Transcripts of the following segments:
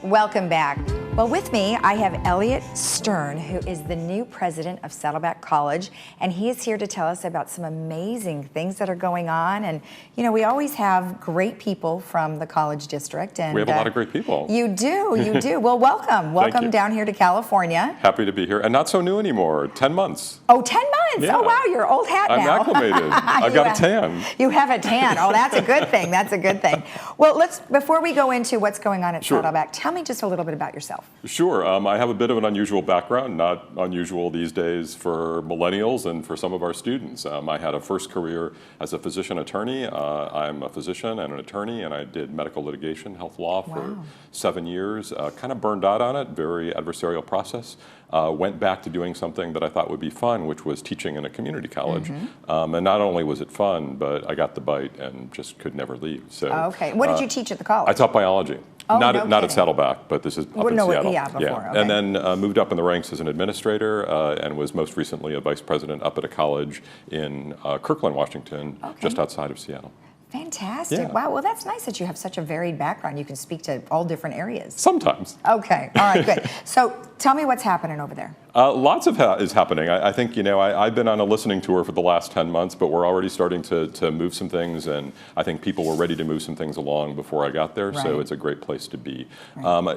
Welcome back. Well, with me, I have Elliot Stern, who is the new president of Saddleback College, and he is here to tell us about some amazing things that are going on. And, you know, we always have great people from the college district. And we have a lot of great people. You do, you do. Well, welcome. Welcome down here to California. Happy to be here. And not so new anymore, 10 months. Oh, 10 months? Yeah. Oh, wow, you're old hat now. I'm acclimated. I've got a tan. You have a tan. Oh, that's a good thing. That's a good thing. Well, before we go into what's going on at Saddleback, tell me just a little bit about yourself. Sure. I have a bit of an unusual background, not unusual these days for millennials and for some of our students. I had a first career as a physician attorney. I'm a physician and an attorney, and I did medical litigation, health law for 7 years. Kind of burned out on it, very adversarial process. Went back to doing something that I thought would be fun, which was teaching in a community college. And not only was it fun, but I got the bite and just could never leave. So, okay. What did you teach at the college? I taught biology. Oh, not no at Saddleback, but this is up in Seattle. Yeah, before. Okay. And then moved up in the ranks as an administrator and was most recently a vice president up at a college in Kirkland, Washington, just outside of Seattle. Fantastic. Yeah. Wow. Well, that's nice that you have such a varied background. You can speak to all different areas. Sometimes. Okay. All right, good. So tell me what's happening over there. Lots is happening. I think, you know, I've been on a listening tour for the last 10 months, but we're already starting to move some things, and I think people were ready to move some things along before I got there, so it's a great place to be.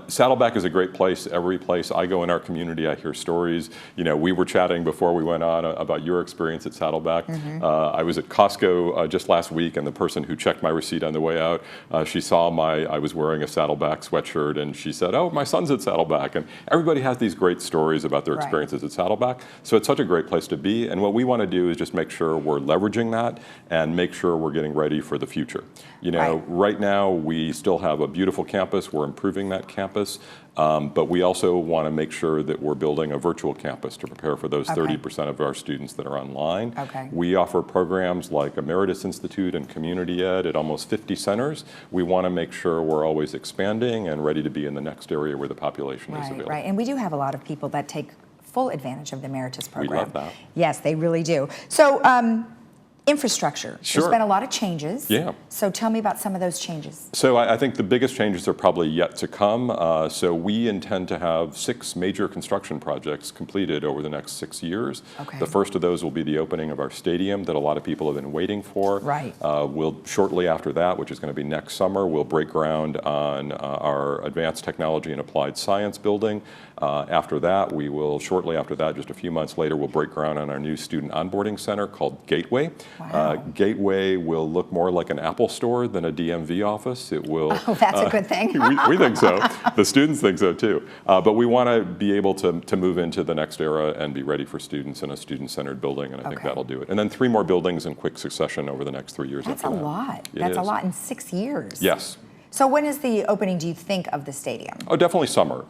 Saddleback is a great place. Every place I go in our community, I hear stories. You know, we were chatting before we went on about your experience at Saddleback. I was at Costco just last week, and the person who checked my receipt on the way out, she saw I was wearing a Saddleback sweatshirt, and she said, "Oh, my son's at Saddleback." And everybody has these great stories about their experiences at Saddleback. So it's such a great place to be. And what we want to do is just make sure we're leveraging that and make sure we're getting ready for the future. You know, right now we still have a beautiful campus. We're improving that campus. But we also want to make sure that we're building a virtual campus to prepare for those 30% of our students that are online. We offer programs like Emeritus Institute and Community Ed at almost 50 centers. We want to make sure we're always expanding and ready to be in the next area where the population is available. Right, and we do have a lot of people that take full advantage of the Emeritus program. We love that. Yes, they really do. So, infrastructure. There's been a lot of changes. Yeah. So tell me about some of those changes. So I think the biggest changes are probably yet to come. So we intend to have 6 major construction projects completed over the next 6 years. The first of those will be the opening of our stadium that a lot of people have been waiting for. We'll shortly after that, which is going to be next summer, we'll break ground on our Advanced Technology and Applied Science building. After that, we will, shortly after that, just a few months later, we'll break ground on our new student onboarding center called Gateway. Gateway will look more like an Apple store than a DMV office. It will. Oh, that's a good thing. we think so. The students think so too. But we want to be able to move into the next era and be ready for students in a student-centered building, and I think that'll do it. And then 3 more buildings in quick succession over the next 3 years. That's a lot. That's a lot in 6 years. Yes. So when is the opening, do you think, of the stadium? Oh, definitely summer.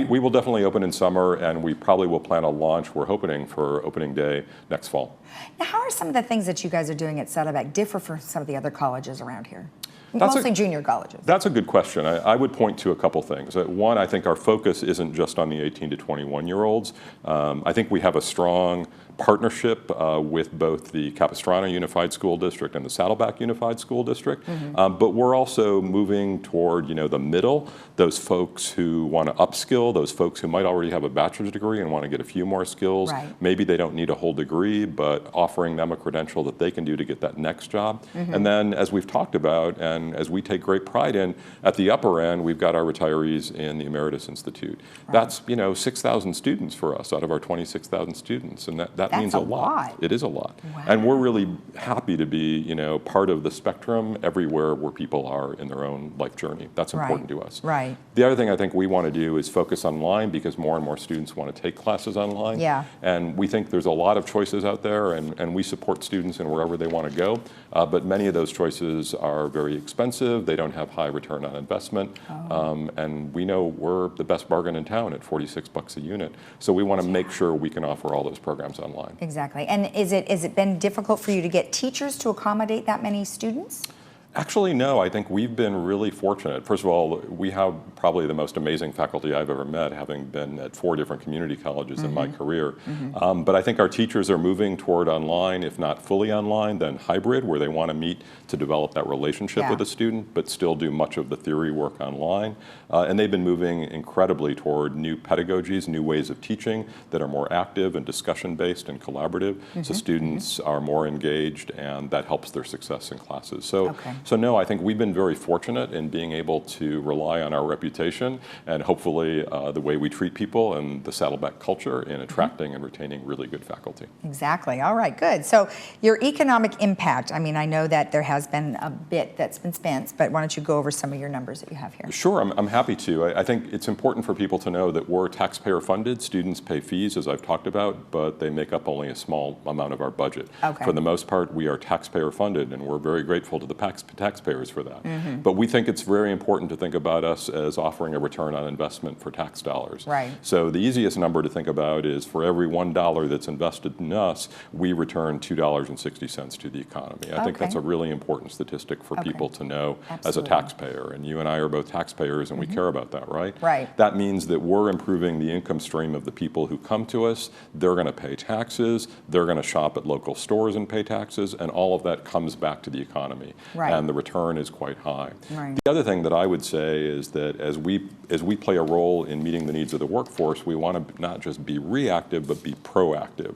We will definitely open in summer, and we probably will plan a launch. We're hoping for opening day next fall. Now, how are some of the things that you guys are doing at Saddleback differ from some of the other colleges around here? Mostly junior colleges. That's a good question. I would point to a couple things. One, I think our focus isn't just on the 18 to 21-year-olds. I think we have a strong partnership with both the Capistrano Unified School District and the Saddleback Unified School District. But we're also moving toward, you know, the middle, those folks who want to upskill, those folks who might already have a bachelor's degree and want to get a few more skills. Maybe they don't need a whole degree, but offering them a credential that they can do to get that next job. And then, as we've talked about, and as we take great pride in, at the upper end, we've got our retirees in the Emeritus Institute. That's, you know, 6,000 students for us out of our 26,000 students, and that means a lot. It is a lot. And we're really happy to be, you know, part of the spectrum everywhere where people are in their own life journey. That's important to us. The other thing I think we want to do is focus online, because more and more students want to take classes online. And we think there's a lot of choices out there, and we support students in wherever they want to go. But many of those choices are very expensive. They don't have high return on investment. And we know we're the best bargain in town at $46 a unit. So we want to make sure we can offer all those programs online. Exactly. And is it been difficult for you to get teachers to accommodate that many students? Actually, no. I think we've been really fortunate. First of all, we have probably the most amazing faculty I've ever met, having been at 4 different community colleges in my career. But I think our teachers are moving toward online, if not fully online, then hybrid, where they want to meet to develop that relationship with the student, but still do much of the theory work online. And they've been moving incredibly toward new pedagogies, new ways of teaching that are more active and discussion-based and collaborative, so students are more engaged, and that helps their success in classes. So no, I think we've been very fortunate in being able to rely on our reputation and hopefully the way we treat people and the Saddleback culture in attracting and retaining really good faculty. Exactly. All right, good. So your economic impact, I mean, I know that there has been a bit that's been spent, but why don't you go over some of your numbers that you have here? Sure, I'm happy to. I think it's important for people to know that we're taxpayer funded. Students pay fees, as I've talked about, but they make up only a small amount of our budget. For the most part, we are taxpayer funded, and we're very grateful to the taxpayers for that. But we think it's very important to think about us as offering a return on investment for tax dollars. Right. So the easiest number to think about is for every $1 that's invested in us, we return $2.60 to the economy. I think that's a really important statistic for people to know as a taxpayer. And you and I are both taxpayers, and we care about that, right? Right. That means that we're improving the income stream of the people who come to us. They're going to pay taxes. They're going to shop at local stores and pay taxes, and all of that comes back to the economy. And the return is quite high. The other thing that I would say is that as we play a role in meeting the needs of the workforce, we want to not just be reactive, but be proactive.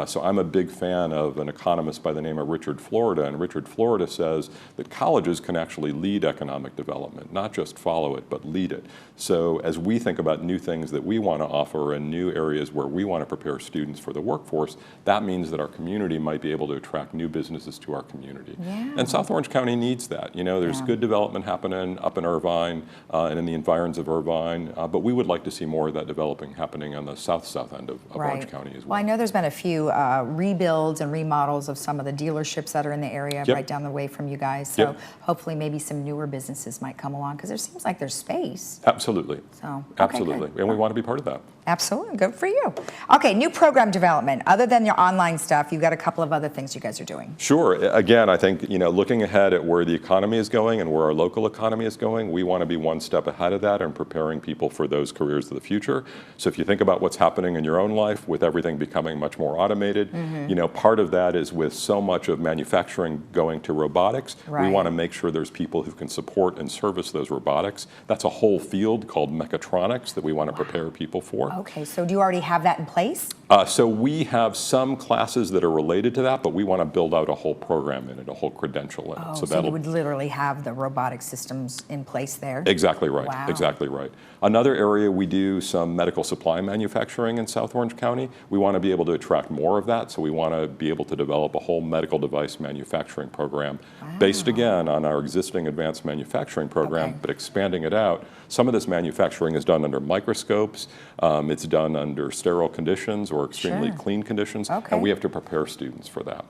So I'm a big fan of an economist by the name of Richard Florida, and Richard Florida says that colleges can actually lead economic development, not just follow it, but lead it. So as we think about new things that we want to offer and new areas where we want to prepare students for the workforce, that means that our community might be able to attract new businesses to our community. And South Orange County needs that. You know, there's good development happening up in Irvine and in the environs of Irvine, but we would like to see more of that developing happening on the south end of Orange County as well. Well, I know there's been a few rebuilds and remodels of some of the dealerships that are in the area right down the way from you guys. So hopefully maybe some newer businesses might come along, because there seems like there's space. Absolutely. So, absolutely. And we want to be part of that. Absolutely. Good for you. Okay, new program development. Other than your online stuff, you've got a couple of other things you guys are doing. Sure. Again, I think, you know, looking ahead at where the economy is going and where our local economy is going, we want to be one step ahead of that and preparing people for those careers of the future. So if you think about what's happening in your own life with everything becoming much more automated, you know, part of that is with so much of manufacturing going to robotics, we want to make sure there's people who can support and service those robotics. That's a whole field called mechatronics that we want to prepare people for. Okay, so do you already have that in place? So we have some classes that are related to that, but we want to build out a whole program in it, a whole credential in it. So you would literally have the robotic systems in place there? Exactly right. Wow. Exactly right. Another area, we do some medical supply manufacturing in South Orange County. We want to be able to attract more of that, so we want to be able to develop a whole medical device manufacturing program based, again, on our existing advanced manufacturing program, but expanding it out. Some of this manufacturing is done under microscopes. It's done under sterile conditions or extremely clean conditions, and we have to prepare students for that.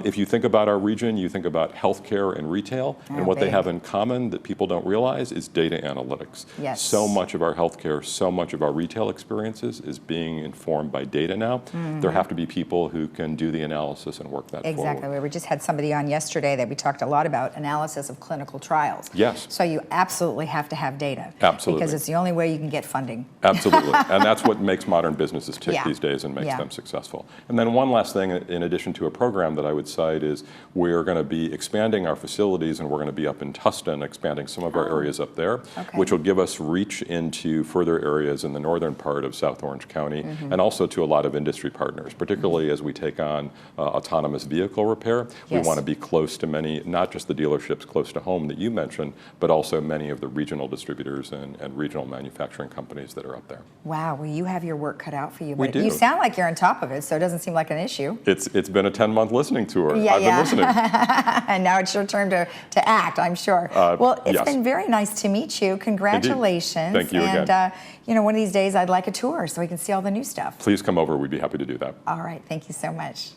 If you think about our region, you think about healthcare and retail, and what they have in common that people don't realize is data analytics. So much of our healthcare, so much of our retail experiences is being informed by data now. There have to be people who can do the analysis and work that forward. We just had somebody on yesterday that we talked a lot about analysis of clinical trials. So you absolutely have to have data. Because it's the only way you can get funding. Absolutely. And that's what makes modern businesses tick these days and makes them successful. And then one last thing, in addition to a program that I would cite, is we're going to be expanding our facilities, and we're going to be up in Tustin, expanding some of our areas up there, which will give us reach into further areas in the northern part of South Orange County, and also to a lot of industry partners, particularly as we take on autonomous vehicle repair. We want to be close to many, not just the dealerships close to home that you mentioned, but also many of the regional distributors and regional manufacturing companies that are up there. Wow, well, you have your work cut out for you. We do. You sound like you're on top of it, so it doesn't seem like an issue. It's been a 10-month listening tour. I've been listening. And now it's your turn to act, I'm sure. Well, it's been very nice to meet you. Congratulations. Indeed. Thank you again. And you know, one of these days I'd like a tour so we can see all the new stuff. Please come over. We'd be happy to do that. All right. Thank you so much.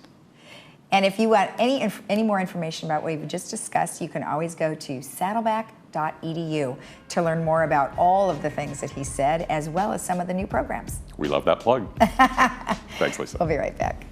And if you want any more information about what we've just discussed, you can always go to saddleback.edu to learn more about all of the things that he said, as well as some of the new programs. We love that plug. Thanks, Lisa. We'll be right back.